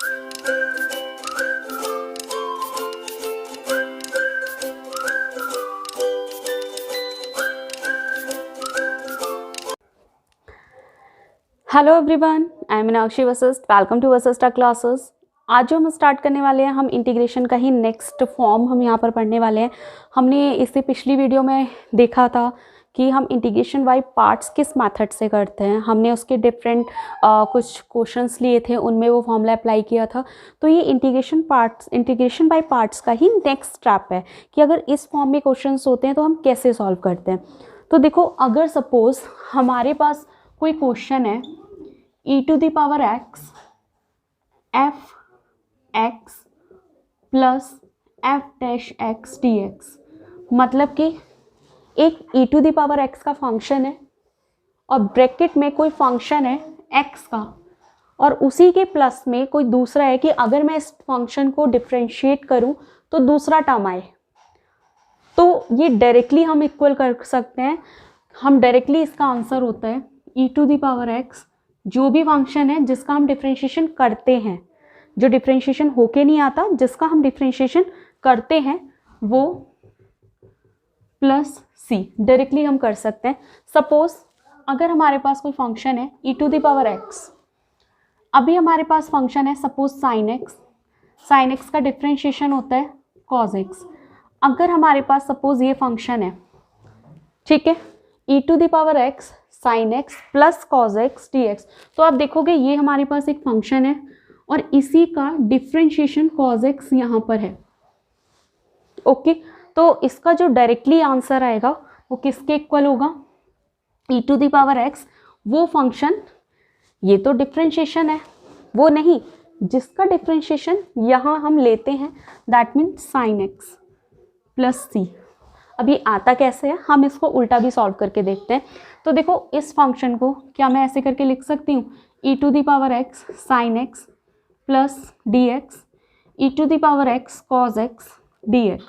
Hello everyone, I am Meenakshi Vashishtha. Welcome to Vashishtha classes. आज जो हम स्टार्ट करने वाले हैं, हम इंटीग्रेशन का ही नेक्स्ट फॉर्म हम यहाँ पर पढ़ने वाले हैं। हमने इससे पिछली वीडियो में देखा था कि हम इंटीग्रेशन बाय पार्ट्स किस मेथड से करते हैं। हमने उसके डिफरेंट कुछ क्वेश्चंस लिए थे, उनमें वो फॉर्मूला अप्लाई किया था। तो ये इंटीग्रेशन बाय पार्ट्स का ही नेक्स्ट स्टेप है कि अगर इस फॉर्म में क्वेश्चंस होते हैं तो हम कैसे सॉल्व करते हैं। तो देखो, अगर सपोज हमारे पास कोई क्वेश्चन है e⁻x f(x) plus f'(x) dx, मतलब कि एक e⁻x का फंक्शन है और ब्रैकेट में कोई फंक्शन है x का, और उसी के प्लस में कोई दूसरा है कि अगर मैं इस फंक्शन को डिफ्रेंशिएट करूं तो दूसरा टर्म आए। तो ये डायरेक्टली हम इक्वल कर सकते हैं। हम डायरेक्टली, इसका आंसर होता है e⁻x, जो भी फंक्शन है जिसका हम डिफ्रेंशिएशन करते हैं, जो डिफ्रेंशिएशन होके नहीं आता, जिसका हम डिफ्रेंशिएशन करते हैं, वो प्लस c डायरेक्टली हम कर सकते हैं। सपोज अगर हमारे पास कोई फंक्शन है e⁻x, अभी हमारे पास फंक्शन है सपोज sin x का डिफ्रेंशिएशन होता है cos x। अगर हमारे पास सपोज ये फंक्शन है, ठीक है, e⁻x sin x plus cos x dx, तो आप देखोगे ये हमारे पास एक फंक्शन है और इसी का डिफ्रेंशिएशन cos x यहाँ पर है। ओके, तो इसका जो डायरेक्टली आंसर आएगा वो किसके इक्वल होगा? e⁻x, वो फंक्शन, ये तो डिफ्रेंशिएशन है, वो नहीं, जिसका डिफ्रेंशिएशन यहाँ हम लेते हैं, that mean sin x plus c। अभी आता कैसे है, हम इसको उल्टा भी सॉल्व करके देखते हैं। तो देखो, इस फंक्शन को क्या मैं ऐसे करके लिख सकती हूँ, e⁻x sin x plus dx e⁻x cos x dx।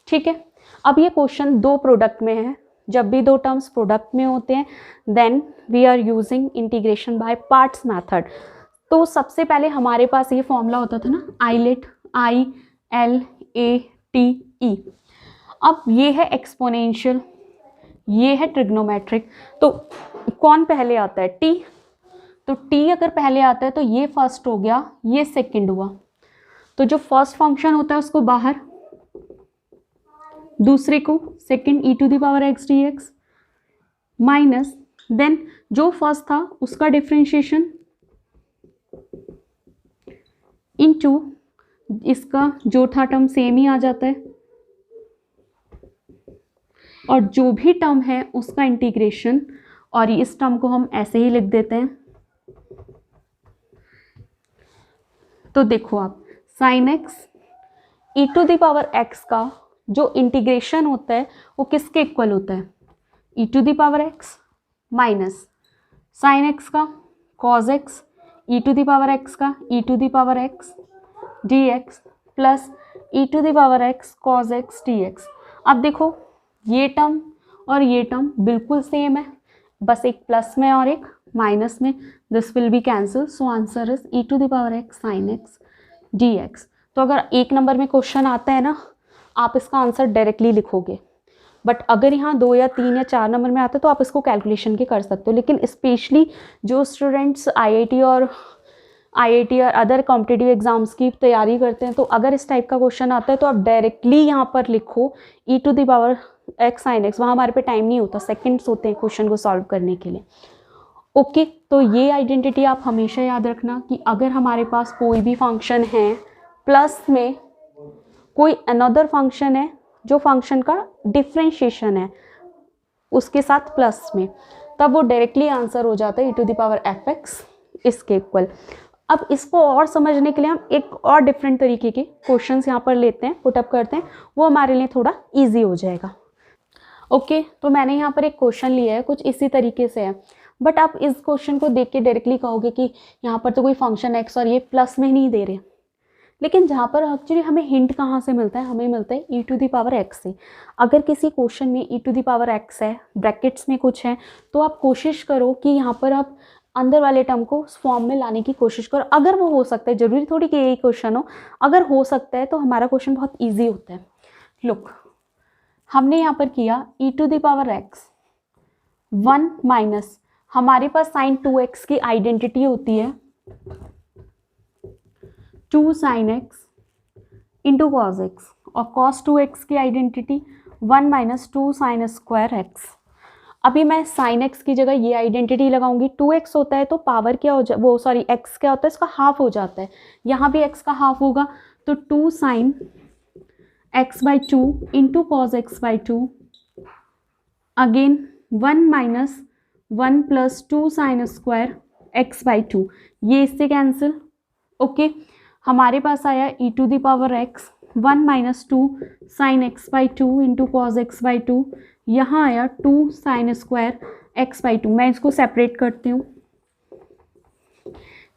ठीक है, अब ये क्वेश्चन दो प्रोडक्ट में है। जब भी दो टर्म्स प्रोडक्ट में होते हैं, then we are using integration by parts method. तो सबसे पहले हमारे पास ये फॉर्मूला होता था ना, आइलेट, ILATE। अब ये है एक्सपोनेंशियल, ये है ट्रिग्नोमेट्रिक। तो कौन पहले आता है? t। तो t अगर पहले आता है तो ये फर्स्ट हो गया, ये सेकंड हुआ। तो जो फर्स्ट फंक्शन होता है उसको बाहर, दूसरे को second e⁻x dx minus, then जो फर्स्ट था उसका डिफ्रेंशिएशन इनटू इसका जो था टर्म सेम ही आ जाता है, और जो भी टर्म है उसका इंटीग्रेशन, और इस टर्म को हम ऐसे ही लिख देते हैं। तो देखो आप, sin x e⁻x का जो इंटीग्रेशन होता है वो किसके इक्वल होता है? e⁻x माइनस sin x का cos x e⁻x का e⁻x dx plus e⁻x cos x dx। अब देखो, ये टर्म और ये टर्म बिल्कुल सेम है, बस एक प्लस में और एक माइनस में। This will be cancel, so answer is e⁻x sin x dx। तो अगर एक नंबर में क्वेश्चन आता है ना, आप इसका आंसर डायरेक्टली लिखोगे, बट अगर यहाँ 2 या 3 या 4 नंबर में आता है तो आप इसको कैलकुलेशन के कर सकते हो। लेकिन स्पेशली जो स्टूडेंट्स IIT और अदर कॉम्पिटिटिव एग्जाम्स की तैयारी करते हैं, तो अगर इस टाइप का क्वेश्चन आता है तो आप डायरेक्टली यहाँ पर लिखो e⁻x sin x। वहाँ हमारे पे टाइम नहीं होता, सेकंड्स होते हैं क्वेश्चन को सॉल्व करने के लिए। ओके, तो ये आइडेंटिटी आप हमेशा याद रखना कि अगर हमारे पास कोई भी फंक्शन है, प्लस में कोई अनदर फंक्शन है जो फंक्शन का डिफ्रेंशिएशन है उसके साथ प्लस में, तब वो डायरेक्टली आंसर हो जाता है e⁻fx इसके इक्वल। अब इसको और समझने के लिए हम एक और डिफरेंट तरीके के क्वेश्चंस यहाँ पर लेते हैं, पुटअप करते हैं, वो हमारे लिए थोड़ा इजी हो जाएगा। ओके, तो मैंने यहाँ पर एक क्वेश्चन लिया है, कुछ इसी तरीके से है, बट आप इस क्वेश्चन को देख के डायरेक्टली कहोगे कि यहाँ पर तो कोई फंक्शन x और ये प्लस में नहीं दे रहे। लेकिन जहाँ पर एक्चुअली हमें हिंट कहाँ से मिलता है, हमें मिलता है e⁻x से। अगर किसी क्वेश्चन में e⁻x है, ब्रैकेट्स में कुछ है, तो आप कोशिश करो कि यहाँ पर आप अंदर वाले टर्म को उस फॉर्म में लाने की कोशिश करो। अगर वो हो सकता है, जरूरी थोड़ी कि यही क्वेश्चन हो, अगर हो सकता है तो हमारा क्वेश्चन बहुत ईजी होता है। लुक, हमने यहाँ पर किया e⁻x 1 माइनस, हमारे पास साइन 2x की आइडेंटिटी होती है 2 sin x into cos x, और कॉस 2x की identity 1 minus 2 sine square x. अभी मैं साइन एक्स की जगह ये आइडेंटिटी लगाऊंगी। 2x होता है तो पावर क्या हो x क्या होता है, इसका हाफ हो जाता है, यहाँ भी x का हाफ होगा, तो 2 sine x/2 into cos x/2, again 1 minus 1 plus 2 sine square x/2, ये इससे कैंसिल। ओके, हमारे पास आया e⁻x 1 minus 2 sine x/2 into cos x/2, यहाँ आया 2 साइन स्क्वायर x/2। मैं इसको सेपरेट करती हूँ।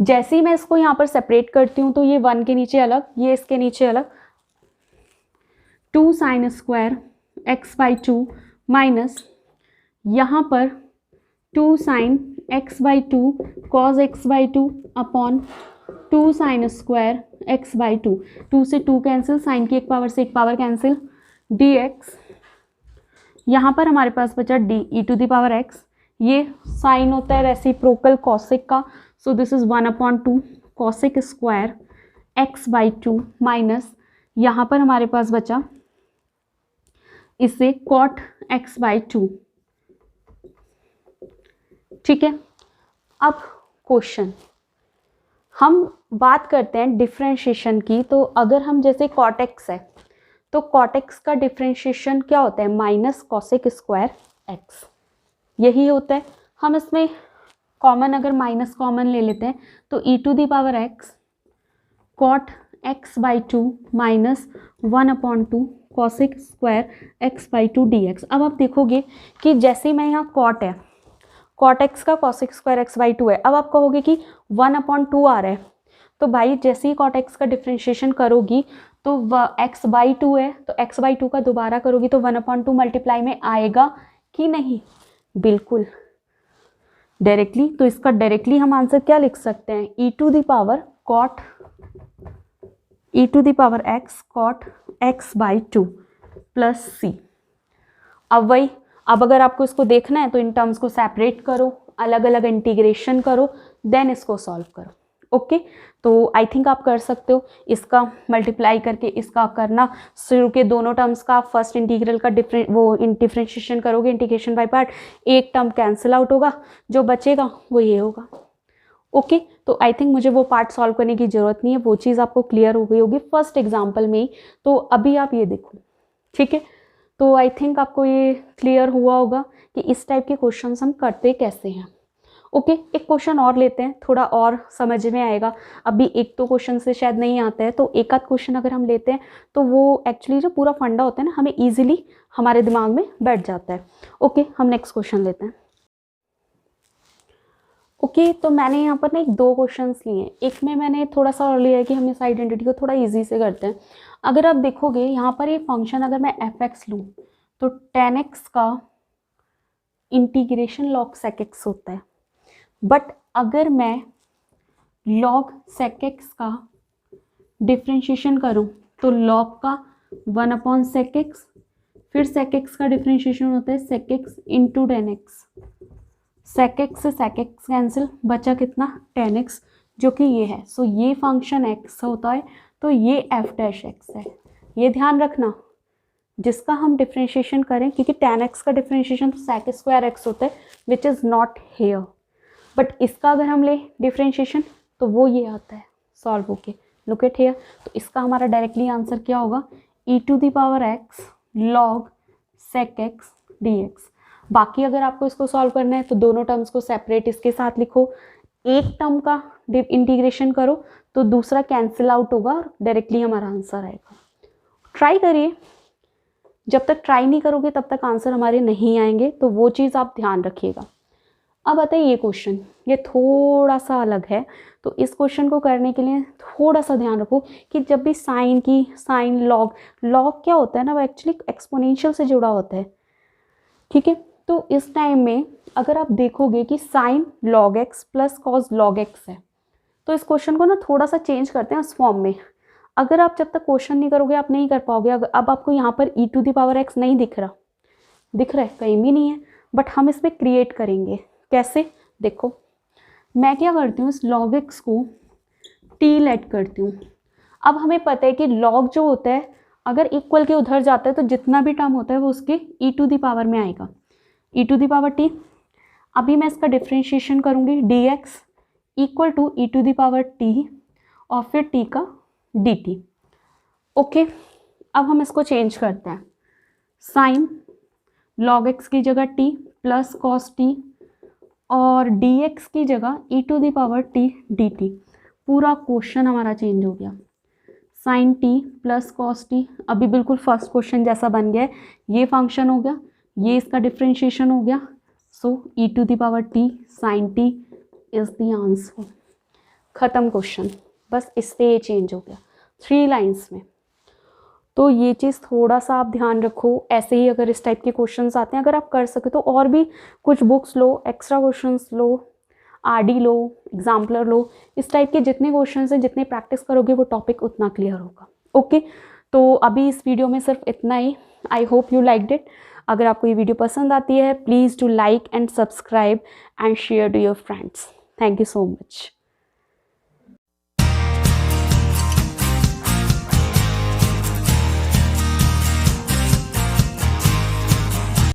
जैसे ही मैं इसको यहाँ पर सेपरेट करती हूँ तो ये 1 के नीचे अलग, ये इसके नीचे अलग, 2 साइन स्क्वायर x/2 माइनस यहाँ पर 2 sine x/2 cos x/2 upon 2 sine square x/2, 2 से 2 कैंसिल, साइन की एक पावर से एक पावर कैंसिल, dx। यहाँ पर हमारे पास बचा d e⁻x, ये साइन होता है रेसिप्रोकल कॉसिक का, so this is 1/2 cosec square x/2 minus यहाँ पर हमारे पास बचा इससे कॉट x/2। ठीक है, अब क्वेश्चन हम बात करते हैं डिफरेंशिएशन की। तो अगर हम जैसे कॉट एक्स है तो कॉट एक्स का डिफरेंशिएशन क्या होता है, माइनस कॉसिक स्क्वायर एक्स, यही होता है। हम इसमें कॉमन अगर माइनस कॉमन ले लेते हैं तो e⁻x cot x/2 minus 1/2 cosec square x/2 dx। अब आप देखोगे कि जैसे मैं यहाँ कॉट है, कॉट एक्स का कॉसिक स्क्वायर x/2 है, अब आप कहोगे कि 1/2 आ रहा है, तो भाई जैसे ही कॉट एक्स का डिफरेंशिएशन करोगी तो x/2 है, तो x/2 का दोबारा करोगी तो 1/2 मल्टीप्लाई में आएगा कि नहीं, बिल्कुल डायरेक्टली। तो इसका डायरेक्टली हम आंसर क्या लिख सकते हैं, e⁻x cot x/2 plus c। अब अगर आपको इसको देखना है तो इन टर्म्स को सेपरेट करो, अलग अलग इंटीग्रेशन करो, देन इसको सॉल्व करो। ओके, तो आई थिंक आप कर सकते हो। इसका मल्टीप्लाई करके इसका करना शुरू के दोनों टर्म्स का फर्स्ट इंटीग्रल का डिफरेंशिएशन करोगे, इंटीग्रेशन बाय पार्ट, एक टर्म कैंसिल आउट होगा, जो बचेगा वो ये होगा। ओके, तो आई थिंक मुझे वो पार्ट सॉल्व करने की ज़रूरत नहीं है, वो चीज़ आपको क्लियर हो गई होगी फर्स्ट एग्जाम्पल में ही। तो अभी आप ये देखो, ठीक है, तो आई थिंक आपको ये क्लियर हुआ होगा कि इस टाइप के क्वेश्चन हम करते कैसे हैं। ओके, एक क्वेश्चन और लेते हैं, थोड़ा और समझ में आएगा। अभी एक तो क्वेश्चन से शायद नहीं आता है, तो एक आध क्वेश्चन अगर हम लेते हैं तो वो एक्चुअली जो पूरा फंडा होता है ना, हमें ईजिली हमारे दिमाग में बैठ जाता है। ओके, हम नेक्स्ट क्वेश्चन लेते हैं। ओके, तो मैंने यहाँ पर ना एक 2 क्वेश्चंस लिए हैं। एक में मैंने थोड़ा सा और लिया है कि हम इस आइडेंटिटी को थोड़ा इजी से करते हैं। अगर आप देखोगे यहाँ पर ये फंक्शन अगर मैं f(x) लूँ तो tan x का इंटीग्रेशन log sec x होता है, बट अगर मैं log sec x का डिफ्रेंशिएशन करूँ तो log का 1/sec x, फिर sec x का डिफ्रेंशिएशन होता है sec x into tan x, sec x से sec x कैंसिल, बचा कितना tan x, जो कि ये है। सो ये फंक्शन x होता है, तो ये f'(x) है। ये ध्यान रखना, जिसका हम डिफ्रेंशिएशन करें, क्योंकि tan x का डिफ्रेंशिएशन तो sec स्क्वायर x होता है, which is not here, but इसका अगर हम ले डिफ्रेंशिएशन तो वो ये आता है सॉल्व होके, लुक एट हेयर। तो इसका हमारा डायरेक्टली आंसर क्या होगा, e⁻x log sec x dx। बाकी अगर आपको इसको सॉल्व करना है तो दोनों टर्म्स को सेपरेट इसके साथ लिखो, एक टर्म का इंटीग्रेशन करो तो दूसरा कैंसिल आउट होगा और डायरेक्टली हमारा आंसर आएगा। ट्राई करिए, जब तक ट्राई नहीं करोगे तब तक आंसर हमारे नहीं आएंगे, तो वो चीज़ आप ध्यान रखिएगा। अब आता है ये क्वेश्चन, ये थोड़ा सा अलग है, तो इस क्वेश्चन को करने के लिए थोड़ा सा ध्यान रखो कि जब भी साइन लॉग क्या होता है ना, वो एक्चुअली एक्सपोनेंशियल से जुड़ा होता है। ठीक है, तो इस टाइम में अगर आप देखोगे कि sign log x plus cos log x है, तो इस क्वेश्चन को ना थोड़ा सा चेंज करते हैं उस फॉर्म में। अगर आप जब तक क्वेश्चन नहीं करोगे आप नहीं कर पाओगे। अब आपको यहाँ पर e to the power x नहीं दिख रहा, दिख रहा है कहीं भी नहीं है, बट हम इसमें क्रिएट करेंगे। कैसे, देखो मैं क्या करती हूँ, इस लॉग एक्स को टी लेट करती हूँ। अब हमें पता है कि लॉग जो होता है अगर इक्वल के उधर जाता है तो जितना भी टर्म होता है वो उसके e टू द पावर में आएगा, e to the power t. अभी मैं इसका डिफ्रेंशिएशन करूँगी, d x equal to e to the power t और फिर टी का डी टी। ओके, अब हम इसको चेंज करते हैं, साइन लॉग एक्स की जगह टी प्लस कॉस टी और डी एक्स की जगह e to the power t d t. पूरा क्वेश्चन हमारा चेंज हो गया, sine t plus cos t अभी बिल्कुल फर्स्ट क्वेश्चन जैसा बन गया है। ये फंक्शन हो गया, ये इसका डिफ्रेंशिएशन हो गया। So e to the power t sine t is the answer. ख़त्म क्वेश्चन, बस इससे ये चेंज हो गया 3 लाइन्स में। तो ये चीज़ थोड़ा सा आप ध्यान रखो। ऐसे ही अगर इस टाइप के क्वेश्चंस आते हैं, अगर आप कर सके तो और भी कुछ बुक्स लो, एक्स्ट्रा क्वेश्चंस लो, आरडी लो, एग्जाम्पलर लो। इस टाइप के जितने क्वेश्चंस हैं, जितने प्रैक्टिस करोगे वो टॉपिक उतना क्लियर होगा। ओके, तो अभी इस वीडियो में सिर्फ इतना ही। I hope you liked it. अगर आपको ये वीडियो पसंद आती है please do like and subscribe and share to your friends. Thank you so much.